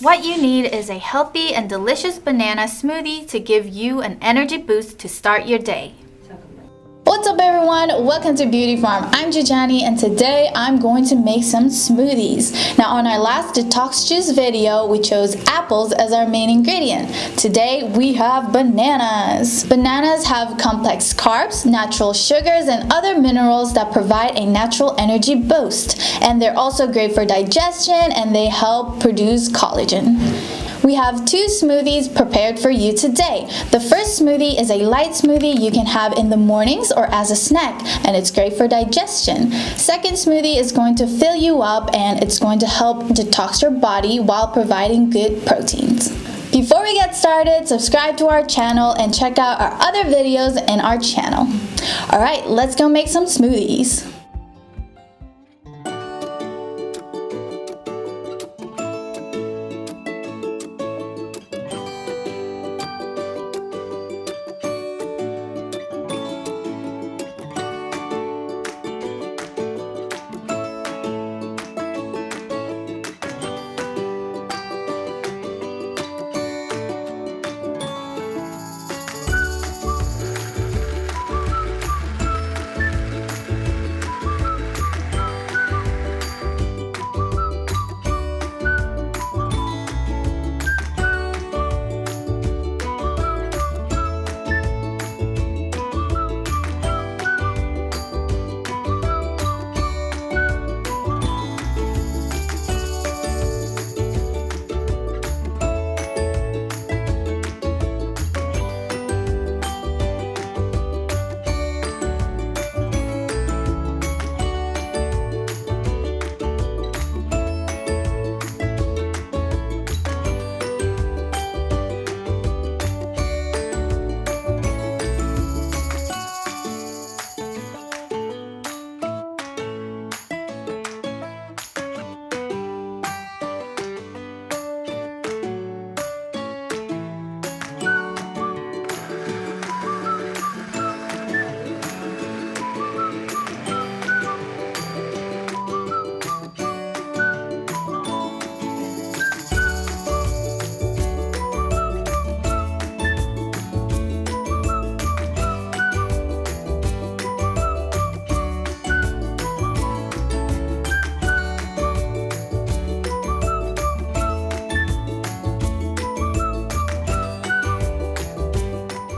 What you need is a healthy and delicious banana smoothie to give you an energy boost to start your day. What's up everyone? Welcome to Beauty Farm. I'm Jajani and today I'm going to make some smoothies. Now on our last detox juice video, we chose apples as our main ingredient. Today we have bananas. Bananas have complex carbs, natural sugars, and other minerals that provide a natural energy boost. And they're also great for digestion and they help produce collagen. We have two smoothies prepared for you today. The first smoothie is a light smoothie you can have in the mornings or as a snack, and it's great for digestion. Second smoothie is going to fill you up and it's going to help detox your body while providing good proteins. Before we get started, subscribe to our channel and check out our other videos in our channel. Alright, let's go make some smoothies.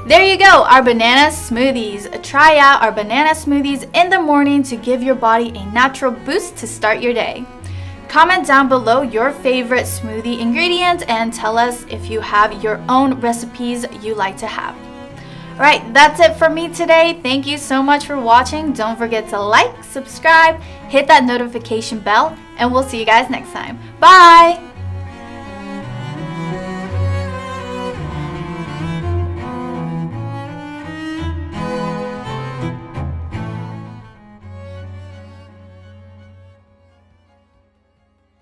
There you go, our banana smoothies. Try out our banana smoothies in the morning to give your body a natural boost to start your day. Comment down below your favorite smoothie ingredient and tell us if you have your own recipes you like to have. Alright, that's it for me today. Thank you so much for watching. Don't forget to like, subscribe, hit that notification bell, and we'll see you guys next time. Bye!